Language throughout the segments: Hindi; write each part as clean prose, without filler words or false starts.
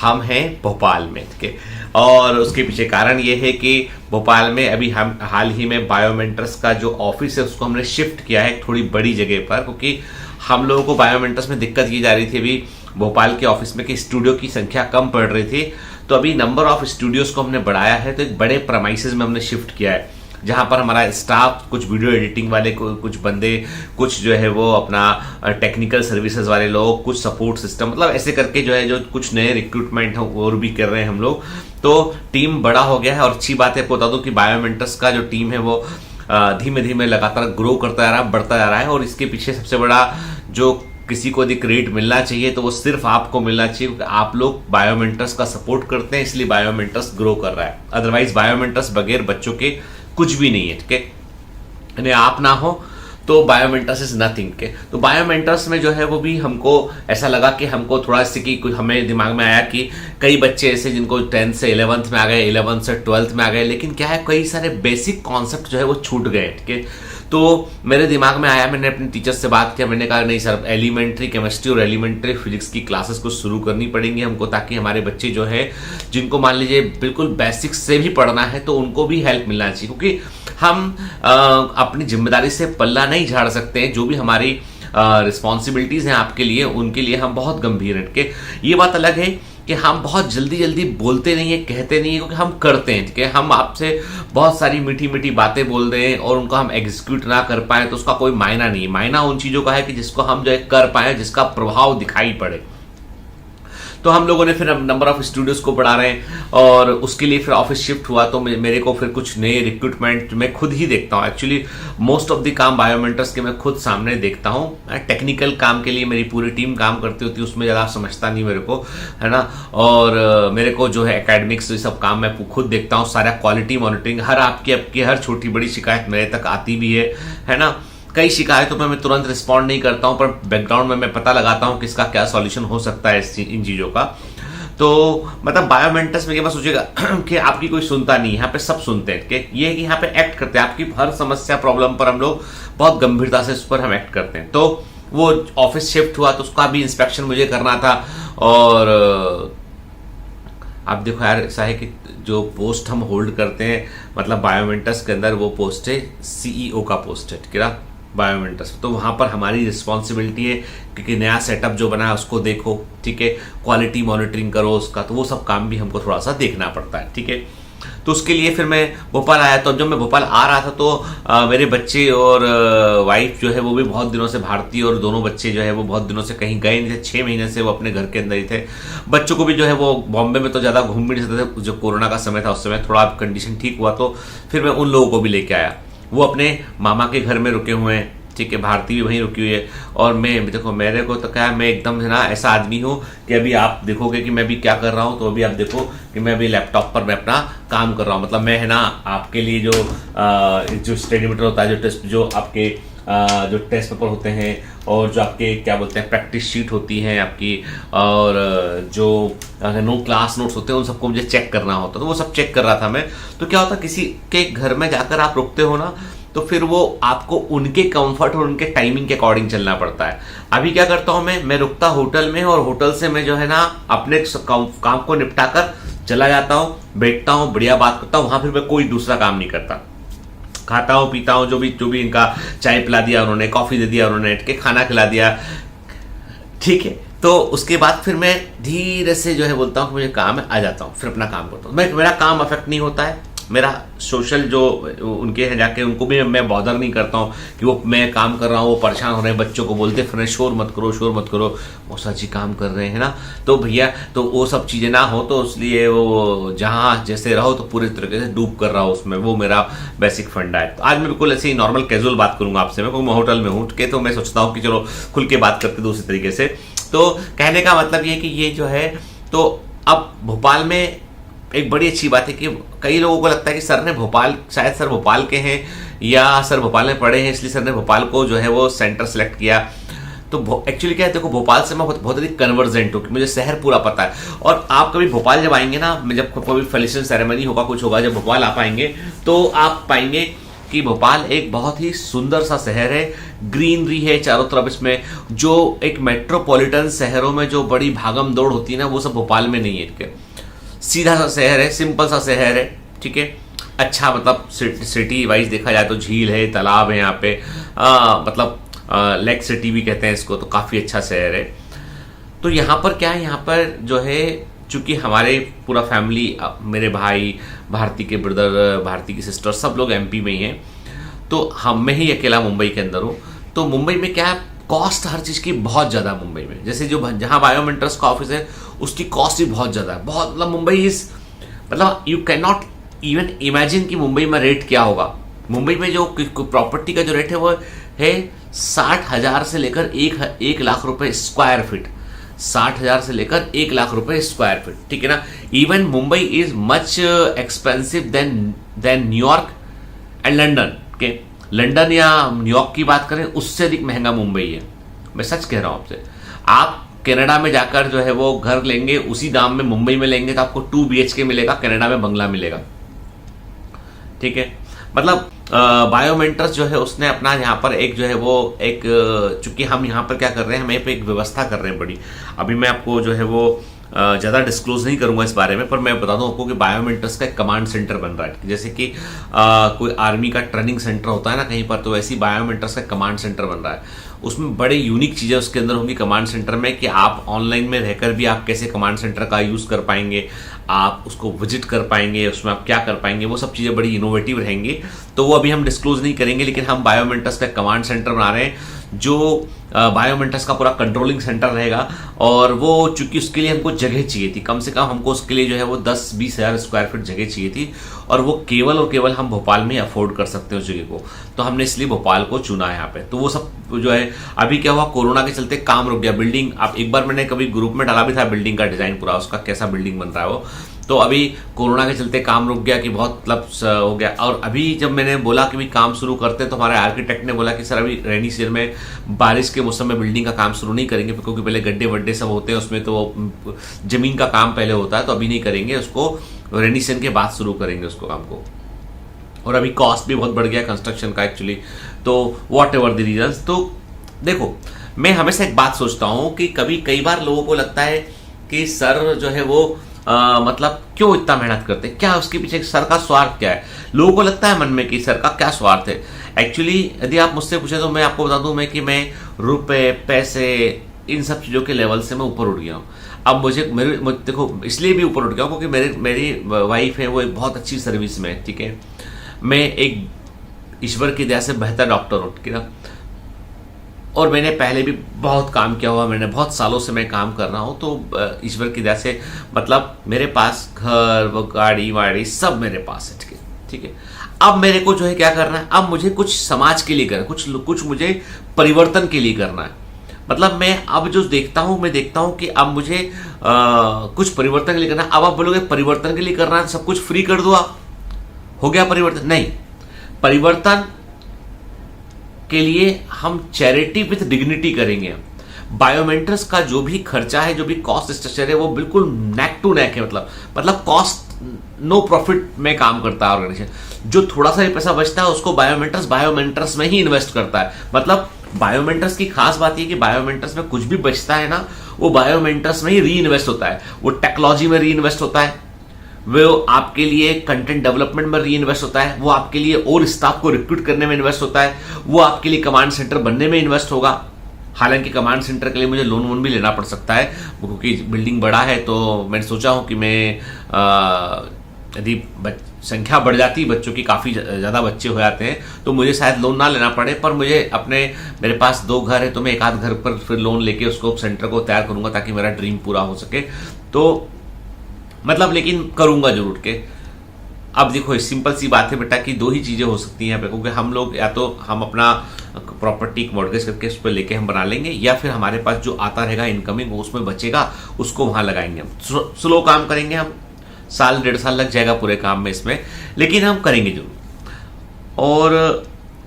हम हैं भोपाल में, ठीक है। और उसके पीछे कारण ये है कि भोपाल में अभी हम हाल ही में बायोमेंटर्स का जो ऑफिस है उसको हमने शिफ्ट किया है थोड़ी बड़ी जगह पर, क्योंकि हम लोगों को बायोमेंटर्स में दिक्कत ये जा रही थी अभी भोपाल के ऑफिस में कि स्टूडियो की संख्या कम पड़ रही थी। तो अभी नंबर ऑफ स्टूडियोज को हमने बढ़ाया है, तो एक बड़े प्रमाइसेस में हमने शिफ्ट किया है, जहां पर हमारा स्टाफ, कुछ वीडियो एडिटिंग वाले, कुछ बंदे, कुछ जो है वो अपना टेक्निकल सर्विसेज वाले लोग, कुछ सपोर्ट सिस्टम, मतलब ऐसे करके जो है जो कुछ नए रिक्रूटमेंट और भी कर रहे हैं हम लोग। तो टीम बड़ा हो गया है। और अच्छी बात है, आपको बता दूं कि बायोमेंटर्स का जो टीम है वो धीमे धीमे लगातार ग्रो करता जा रहा है, बढ़ता जा रहा है। और इसके पीछे सबसे बड़ा जो किसी को यदि क्रेडिट मिलना चाहिए तो वो सिर्फ आपको मिलना चाहिए, क्योंकि आप लोग बायोमेंटर्स का सपोर्ट करते हैं, इसलिए बायोमेंटर्स ग्रो कर रहा है। अदरवाइज बायोमेंटर्स बगैर बच्चों के कुछ भी नहीं है, ठीक है। यानी आप ना हो तो बायोमेंटर्स इज नथिंग के। तो बायोमेंटर्स में जो है वो भी हमको ऐसा लगा कि हमको थोड़ा सी कि हमें दिमाग में आया कि कई बच्चे ऐसे जिनको 10th से 11th में आ गए, 11th से 12th में आ गए, लेकिन क्या है कई सारे बेसिक कॉन्सेप्ट जो है वो छूट गए, ठीक है। तो मेरे दिमाग में आया, मैंने अपने टीचर से बात किया, मैंने कहा नहीं सर, एलिमेंट्री केमिस्ट्री और एलिमेंट्री फिजिक्स की क्लासेस को शुरू करनी पड़ेंगी हमको, ताकि हमारे बच्चे जो है जिनको मान लीजिए बिल्कुल बेसिक्स से भी पढ़ना है तो उनको भी हेल्प मिलना चाहिए, क्योंकि हम अपनी जिम्मेदारी से पल्ला नहीं झाड़ सकते हैं। जो भी हमारी रिस्पॉन्सिबिलिटीज हैं आपके लिए, उनके लिए हम बहुत गंभीर हैं, ठीक है। ये बात अलग है कि हम बहुत जल्दी जल्दी बोलते नहीं है, कहते नहीं है, क्योंकि हम करते हैं, ठीक है। हम आपसे बहुत सारी मीठी मीठी बातें बोल दें और उनको हम एग्जीक्यूट ना कर पाए तो उसका कोई मायना नहीं है। मायना उन चीजों का है कि जिसको हम जो है कर पाए, जिसका प्रभाव दिखाई पड़े। तो हम लोगों ने फिर नंबर ऑफ स्टूडियोज को बढ़ा रहे हैं और उसके लिए फिर ऑफिस शिफ्ट हुआ। तो मेरे को फिर कुछ नए रिक्रूटमेंट मैं खुद ही देखता हूँ। एक्चुअली मोस्ट ऑफ द काम बायोमेंटर्स के मैं खुद सामने देखता हूँ। टेक्निकल काम के लिए मेरी पूरी टीम काम करती होती है, उसमें ज़्यादा समझता नहीं मेरे को, है ना। और मेरे को जो है एकेडमिक्स ये सब काम मैं खुद देखता हूँ, सारा क्वालिटी मॉनिटरिंग, हर आपकी हर छोटी बड़ी शिकायत मेरे तक आती भी है ना। कई शिकायतों पर मैं तुरंत रिस्पॉन्ड नहीं करता हूं, पर बैकग्राउंड में मैं पता लगाता हूं कि इसका क्या सॉल्यूशन हो सकता है इन चीजों का। तो मतलब बायोमेंटर्स में ये बात सोचिएगा कि आपकी कोई सुनता नहीं, यहाँ पे सब सुनते हैं, कि ये है कि यहाँ पे एक्ट करते हैं। आपकी हर समस्या प्रॉब्लम पर हम लोग बहुत गंभीरता से उस पर हम एक्ट करते हैं। तो वो ऑफिस शिफ्ट हुआ तो उसका भी इंस्पेक्शन मुझे करना था। और आप देखो यार, ऐसा है कि जो पोस्ट हम होल्ड करते हैं, मतलब बायोमेंटर्स के अंदर वो पोस्ट है सीईओ का पोस्ट है, ठीक है, बायोमेंटर्स। तो वहां पर हमारी रिस्पॉन्सिबिलिटी है क्योंकि नया सेटअप जो बना है उसको देखो, ठीक है, क्वालिटी मॉनिटरिंग करो उसका। तो वो सब काम भी हमको थोड़ा सा देखना पड़ता है, ठीक है। तो उसके लिए फिर मैं भोपाल आया। तो जब मैं भोपाल आ रहा था तो मेरे बच्चे और वाइफ जो है वो भी बहुत दिनों से, भारतीय और दोनों बच्चे जो है वो बहुत दिनों से कहीं गए नहीं थे। 6 महीने से वो अपने घर के अंदर ही थे। बच्चों को भी जो है वो बॉम्बे में तो ज़्यादा घूम भी नहीं सकते थे, जो कोरोना का समय था उस समय थोड़ा कंडीशन ठीक हुआ तो फिर मैं उन लोगों को भी लेके आया। वो अपने मामा के घर में रुके हुए हैं, ठीक है, भारती भी वहीं रुकी हुई है। और मैं देखो, मेरे को तो क्या है, मैं एकदम है ना ऐसा आदमी हूँ कि अभी आप देखोगे कि मैं भी क्या कर रहा हूँ। तो अभी आप देखो कि मैं अभी लैपटॉप पर मैं अपना काम कर रहा हूँ। मतलब मैं है ना आपके लिए जो स्टडी मटेरियल होता है, जो टेस्ट, जो आपके जो टेस्ट पेपर होते हैं और जो आपके क्या बोलते हैं प्रैक्टिस शीट होती है आपकी, और जो क्लास नोट्स होते हैं उन सबको मुझे चेक करना होता है। तो वो सब चेक कर रहा था मैं। तो क्या होता, किसी के घर में जाकर आप रुकते हो ना, तो फिर वो आपको उनके कंफर्ट और उनके टाइमिंग के अकॉर्डिंग चलना पड़ता है। अभी क्या करता हूं मैं रुकता होटल में, और होटल से मैं जो है ना अपने काम को निपटा कर चला जाता हूं, बैठता हूं, बढ़िया बात करता हूं। वहां फिर मैं कोई दूसरा काम नहीं करता, खाता हूं, पीता हूं, जो भी इनका चाय पिला दिया उन्होंने, कॉफी दे दिया उन्होंने, के खाना खिला दिया, ठीक है। तो उसके बाद फिर मैं धीरे से जो है बोलता हूं कि मुझे काम है, आ जाता हूं, फिर अपना काम करता हूं। मेरा काम अफेक्ट नहीं होता है। मेरा सोशल जो उनके हैं जाके उनको भी मैं बॉदर नहीं करता हूँ कि वो मैं काम कर रहा हूँ, वो परेशान हो रहे हैं, बच्चों को बोलते फिर शोर मत करो, मौसा जी काम कर रहे हैं ना। तो भैया तो वो सब चीजें ना हो, तो इसलिए वो जहाँ जैसे रहो तो पूरे तरीके से डूब कर रहा हो उसमें, वो मेरा बेसिक फंडा है। तो आज मैं बिल्कुल ऐसे ही नॉर्मल कैजुअल बात करूंगा आपसे। मैं होटल में हूँ के, तो मैं सोचता हूँ कि चलो खुल के बात करते दूसरी तरीके से। तो कहने का मतलब ये कि ये जो है, तो अब भोपाल में एक बड़ी अच्छी बात है कि कई लोगों को लगता है कि सर ने भोपाल, शायद सर भोपाल के हैं या सर भोपाल में पढ़े हैं, इसलिए सर ने भोपाल को जो है वो सेंटर सेलेक्ट किया। तो एक्चुअली क्या है, देखो भोपाल से मैं बहुत अधिक कन्वर्जेंट हूँ, मुझे शहर पूरा पता है। और आप कभी भोपाल जब आएंगे ना, जब कोई फेलिसिटेशन सेरेमनी होगा, कुछ होगा, जब भोपाल आप आएंगे तो आप पाएंगे कि भोपाल एक बहुत ही सुंदर सा शहर है, ग्रीनरी है चारों तरफ इसमें। जो एक मेट्रोपॉलिटन शहरों में जो बड़ी भागम दौड़ होती है ना, वो सब भोपाल में नहीं है। ठीक है, सीधा सा शहर है, सिंपल सा शहर है। ठीक है, अच्छा मतलब सिटी वाइज देखा जाए तो झील है, तालाब है यहाँ पे, मतलब लेक सिटी भी कहते हैं इसको, तो काफ़ी अच्छा शहर है। तो यहाँ पर क्या है, यहाँ पर जो है चूंकि हमारे पूरा फैमिली, मेरे भाई, भारती के ब्रदर, भारती की सिस्टर, सब लोग एमपी में ही हैं, तो हम में ही अकेला मुंबई के अंदर हूँ। तो मुंबई में क्या है, कॉस्ट हर चीज़ की बहुत ज़्यादा मुंबई में। जैसे जो जहाँ बायोमेट्रिक्स का ऑफिस है उसकी कॉस्ट भी बहुत ज़्यादा है, बहुत, मतलब मुंबई इज, मतलब you can not even imagine कि मुंबई में रेट क्या होगा। मुंबई में जो प्रॉपर्टी का जो रेट है वो है 60,000 से लेकर 1 लाख रुपए स्क्वायर फीट, 60,000 से लेकर 1 लाख रुपए स्क्वायर फीट। ठीक है ना, even Mumbai is much expensive than New York and London के। लंदन या न्यूयॉर्क की बात करें उससे अधिक महंगा मुंबई है, मैं सच कह रहा हूं आपसे। आप कनाडा में जाकर जो है वो घर लेंगे, उसी दाम में मुंबई में लेंगे तो आपको 2 BHK मिलेगा, कनाडा में बंगला मिलेगा। ठीक है, मतलब बायोमेट्रिक्स जो है उसने अपना यहाँ पर एक जो है वो एक, चूंकि हम यहाँ पर क्या कर रहे हैं, हम एक व्यवस्था कर रहे हैं बड़ी। अभी मैं आपको जो है वो ज़्यादा डिस्क्लोज नहीं करूंगा इस बारे में, पर मैं बता दूं आपको कि बायोमेट्रिक्स का एक कमांड सेंटर बन रहा है। जैसे कि कोई आर्मी का ट्रेनिंग सेंटर होता है ना कहीं पर, तो वैसे ही बायोमेट्रिक्स का कमांड सेंटर बन रहा है। उसमें बड़े यूनिक चीज़ें उसके अंदर होंगी कमांड सेंटर में, कि आप ऑनलाइन में रहकर भी आप कैसे कमांड सेंटर का यूज़ कर पाएंगे, आप उसको विजिट कर पाएंगे, उसमें आप क्या कर पाएंगे, वो सब चीज़ें बड़ी इनोवेटिव रहेंगी। तो वो अभी हम डिस्क्लोज नहीं करेंगे, लेकिन हम बायोमेट्रिक्स का कमांड सेंटर बना रहे हैं जो बायोमेट्रिक्स का पूरा कंट्रोलिंग सेंटर रहेगा। और वो चूंकि उसके लिए हमको जगह चाहिए थी, कम से कम हमको उसके लिए जो है वो 10-20 हज़ार स्क्वायर फीट जगह चाहिए थी, और वो केवल और केवल हम भोपाल में अफोर्ड कर सकते हैं उस जगह को। तो हमने इसलिए भोपाल को चुना है यहाँ पे। तो वो सब जो है, अभी क्या हुआ, कोरोना के चलते काम रुक गया। बिल्डिंग, आप एक बार मैंने कभी ग्रुप में डाला भी था बिल्डिंग का डिजाइन पूरा, उसका कैसा बिल्डिंग बन रहा है वो। तो अभी कोरोना के चलते काम रुक गया, कि बहुत मतलब हो गया। और अभी जब मैंने बोला कि भी काम शुरू करते हैं, तो हमारे आर्किटेक्ट ने बोला कि सर अभी रेनी सीजन में, बारिश के मौसम में बिल्डिंग का काम शुरू नहीं करेंगे, क्योंकि पहले गड्ढे वड्ढे सब होते हैं उसमें, तो जमीन का काम पहले होता है, तो अभी नहीं करेंगे उसको, रेनी सीजन के बाद शुरू करेंगे उसको काम को। और अभी कॉस्ट भी बहुत बढ़ गया कंस्ट्रक्शन का एक्चुअली, तो वॉट एवर द रीजंस। तो देखो, मैं हमेशा एक बात सोचता हूं कि कई बार लोगों को लगता है कि सर जो है वो मतलब क्यों इतना मेहनत करते हैं, क्या उसके पीछे सर का स्वार्थ क्या है। लोगों को लगता है मन में कि सर का क्या स्वार्थ है। एक्चुअली यदि आप मुझसे पूछे तो मैं आपको बता दूं मैं कि मैं रुपए, पैसे, इन सब चीज़ों के लेवल से मैं ऊपर उठ गया हूँ। अब मुझे देखो, इसलिए भी ऊपर उठ गया हूँ क्योंकि मेरी वाइफ है, वो एक बहुत अच्छी सर्विस में है। ठीक है, मैं एक ईश्वर की दया से बेहतर डॉक्टर हूँ। ठीक है ना, और मैंने पहले भी बहुत काम किया हुआ, मैंने बहुत सालों से मैं काम कर रहा हूँ। तो ईश्वर की दया से मतलब मेरे पास घर, वो गाड़ी वाड़ी सब मेरे पास है। ठीक है, ठीक है। अब मेरे को जो है क्या करना है, अब मुझे कुछ समाज के लिए करना, कुछ मुझे परिवर्तन के लिए करना है। मतलब मैं अब जो देखता हूँ, मैं देखता हूँ कि अब मुझे कुछ परिवर्तन के लिए करना है। अब आप बोलोगे परिवर्तन के लिए करना है, सब कुछ फ्री कर दो, आप हो गया परिवर्तन? नहीं, परिवर्तन के लिए हम चैरिटी विद डिग्निटी करेंगे। बायोमेट्रिक्स का जो भी खर्चा है, जो भी कॉस्ट स्ट्रक्चर है, वो बिल्कुल नेक टू नेक है। मतलब कॉस्ट नो प्रॉफिट में काम करता है ऑर्गेनाइजेशन। जो थोड़ा सा भी पैसा बचता है उसको बायोमेट्रिक्स में ही इन्वेस्ट करता है। मतलब बायोमेट्रिक्स की खास बात यह कि बायोमेट्रिक्स में कुछ भी बचता है ना, वो बायोमेट्रिक्स में ही री इन्वेस्ट होता है। वो टेक्नोलॉजी में री इन्वेस्ट होता है, वो आपके लिए कंटेंट डेवलपमेंट में री इन्वेस्ट होता है, वो आपके लिए और स्टाफ को रिक्रूट करने में इन्वेस्ट होता है, वो आपके लिए कमांड सेंटर बनने में इन्वेस्ट होगा। हालांकि कमांड सेंटर के लिए मुझे लोन वोन भी लेना पड़ सकता है, क्योंकि बिल्डिंग बड़ा है। तो मैंने सोचा हूं कि मैं यदि संख्या बढ़ जाती, बच्चों की काफ़ी ज़्यादा बच्चे हो जाते हैं, तो मुझे शायद लोन ना लेना पड़े। पर मेरे पास 2 घर है, तो मैं एक आध घर पर फिर लोन लेके उसको सेंटर को तैयार करूंगा, ताकि मेरा ड्रीम पूरा हो सके। तो मतलब लेकिन करूंगा जरूर के। अब देखो, सिंपल सी बात है बेटा कि 2 ही चीजें हो सकती हैं यहाँ पे, क्योंकि हम लोग या तो हम अपना प्रॉपर्टी मॉर्गेज करके उस पर लेके हम बना लेंगे, या फिर हमारे पास जो आता रहेगा इनकमिंग वो उसमें बचेगा, उसको वहां लगाएंगे। हम स्लो काम करेंगे, हम 1-1.5 साल लग जाएगा पूरे काम में इसमें, लेकिन हम करेंगे जरूर। और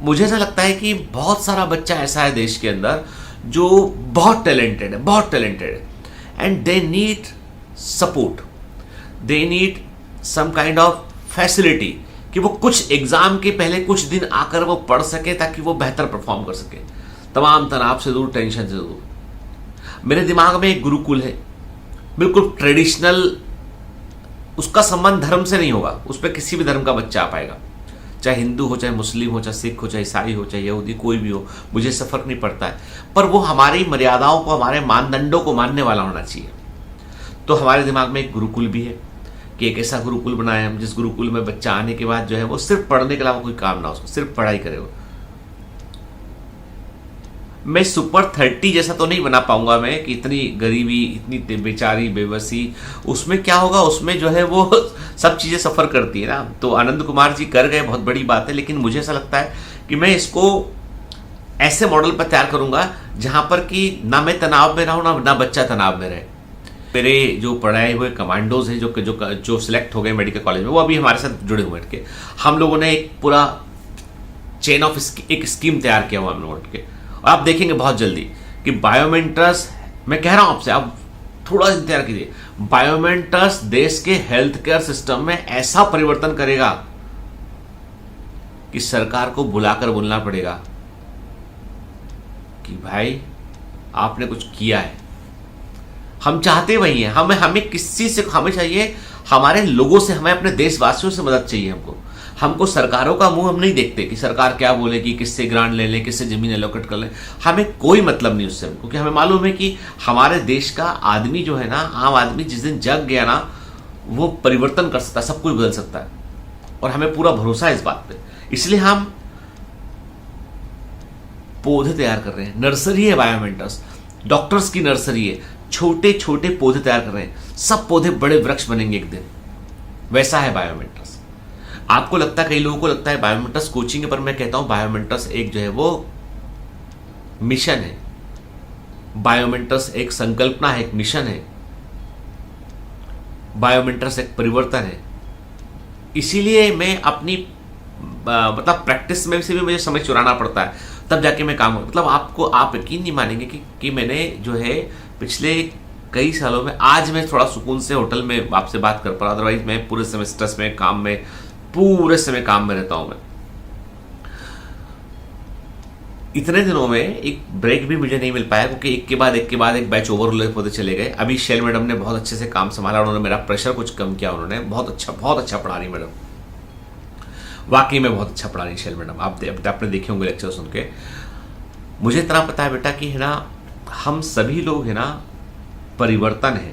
मुझे ऐसा लगता है कि बहुत सारा बच्चा ऐसा है देश के अंदर जो बहुत टैलेंटेड है, and they need support, they need some kind of facility कि वो कुछ एग्जाम के पहले कुछ दिन आकर वो पढ़ सके ताकि वो बेहतर परफॉर्म कर सके, तमाम तनाव से दूर, टेंशन से दूर। मेरे दिमाग में एक गुरुकुल है, बिल्कुल ट्रेडिशनल, उसका संबंध धर्म से नहीं होगा, उस पर किसी भी धर्म का बच्चा आ पाएगा, चाहे हिंदू हो, चाहे मुस्लिम हो, चाहे सिख हो, चाहे ईसाई हो, चाहे यहूदी, कोई भी हो, मुझे इससे फर्क नहीं पड़ता है, पर वो हमारी मर्यादाओं को, हमारे मानदंडों को मानने वाला होना चाहिए। तो हमारे दिमाग में एक गुरुकुल भी है कि एक ऐसा गुरुकुल बनाए हम जिस गुरुकुल में बच्चा आने के बाद जो है वो सिर्फ पढ़ने के अलावा कोई काम ना हो, उसको सिर्फ पढ़ाई करे वो। मैं सुपर 30 जैसा तो नहीं बना पाऊंगा मैं कि इतनी गरीबी, इतनी बेचारी, बेबसी, उसमें क्या होगा, उसमें जो है वो सब चीजें सफर करती है ना। तो आनंद कुमार जी कर गए, बहुत बड़ी बात है, लेकिन मुझे ऐसा लगता है कि मैं इसको ऐसे मॉडल पर तैयार करूंगा जहां पर कि ना मैं तनाव में रहूं, ना बच्चा तनाव में रहे। मेरे जो पढ़ाए हुए कमांडोज हैं जो सिलेक्ट हो गए मेडिकल कॉलेज में, वो अभी हमारे साथ जुड़े हुए हैं। हम लोगों ने एक पूरा चेन ऑफ एक स्कीम तैयार किया हुआ हम लोगों के, और आप देखेंगे बहुत जल्दी कि बायोमेंटर्स, मैं कह रहा हूं आपसे, आप थोड़ा इंतजार कीजिए, बायोमेंटर्स देश के हेल्थ केयर सिस्टम में ऐसा परिवर्तन करेगा कि सरकार को बुलाकर बोलना पड़ेगा कि भाई आपने कुछ किया है। हम चाहते वही हैं, हमें किसी से, हमें चाहिए हमारे लोगों से, हमें अपने देशवासियों से मदद चाहिए। हमको सरकारों का मुंह हम नहीं देखते कि सरकार क्या बोलेगी, किससे ग्रांट ले लें, किससे जमीन एलोकेट कर लें, हमें कोई मतलब नहीं उससे, क्योंकि हमें मालूम है कि हमारे देश का आदमी जो है ना, आम आदमी जिस दिन जग गया ना, वो परिवर्तन कर सकता है, सब कुछ बदल सकता है, और हमें पूरा भरोसा है इस बात पे। इसलिए हम पौधे तैयार कर रहे हैं, नर्सरी है बायोमेंटर्स, डॉक्टर्स की नर्सरी है, छोटे छोटे पौधे तैयार कर रहे हैं, सब पौधे बड़े वृक्ष बनेंगे एक दिन, वैसा है बायोमेंटर्स। आपको लगता है, कई लोगों को लगता है बायोमेंटर्स कोचिंग है, पर मैं कहता हूं बायोमेंटर्स एक जो है वो मिशन है, बायोमेंटर्स एक संकल्पना है, एक मिशन है, बायोमेंटर्स एक परिवर्तन है। इसीलिए मैं अपनी मतलब प्रैक्टिस में से भी मुझे समय चुराना पड़ता है, तब जाके मैं काम, मतलब आप यकीन नहीं मानेंगे कि मैंने जो है पिछले कई सालों में, आज मैं थोड़ा सुकून से होटल में आपसे बात कर पा रहा, अदरवाइज मैं पूरे समय स्ट्रेस में, काम में, पूरे समय काम में रहता हूं मैं। इतने दिनों में एक ब्रेक भी मुझे नहीं मिल पाया, क्योंकि एक के बाद एक बैच ओवरलोड होते चले गए। अभी शैल मैडम ने बहुत अच्छे से काम संभाला, उन्होंने मेरा प्रेशर कुछ कम किया, उन्होंने बहुत अच्छा पढ़ा रही मैडम, वाकई में बहुत अच्छा पढ़ा रही शैल मैडम। आपने देखे होंगे लेक्चर सुन के। मुझे इतना पता है बेटा कि है ना, हम सभी लोग है ना परिवर्तन है।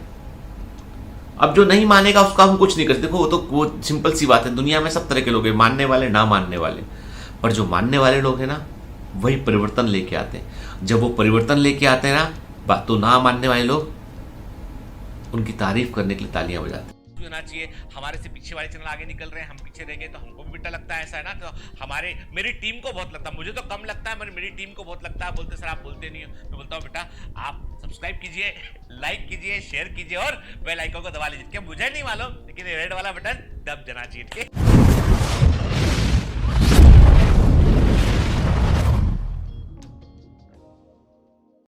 अब जो नहीं मानेगा उसका हम कुछ नहीं कर सकते। देखो वो सिंपल सी बात है, दुनिया में सब तरह के लोग हैं, मानने वाले, ना मानने वाले, पर जो मानने वाले लोग हैं ना, वही परिवर्तन लेके आते हैं। जब वो परिवर्तन लेके आते हैं ना, तो ना मानने वाले लोग उनकी तारीफ करने के लिए तालियां बजाते हैं। होना चाहिए, हमारे से पीछे वाले चैनल आगे निकल रहे हैं, हम पीछे रह गए, तो हमको भी बेटा लगता है ऐसा है ना। तो मेरी टीम को बहुत लगता है, मुझे तो कम लगता है, मेरी टीम को बहुत लगता है। बोलते सर आप बोलते नहीं हो, मैं बोलता हूँ बेटा आप सब्सक्राइब कीजिए, लाइक कीजिए, शेयर कीजिए और बेल आइकन को दबा लीजिए। क्या मुझे नहीं मालूम, लेकिन रेड वाला बटन दब जाना चाहिए।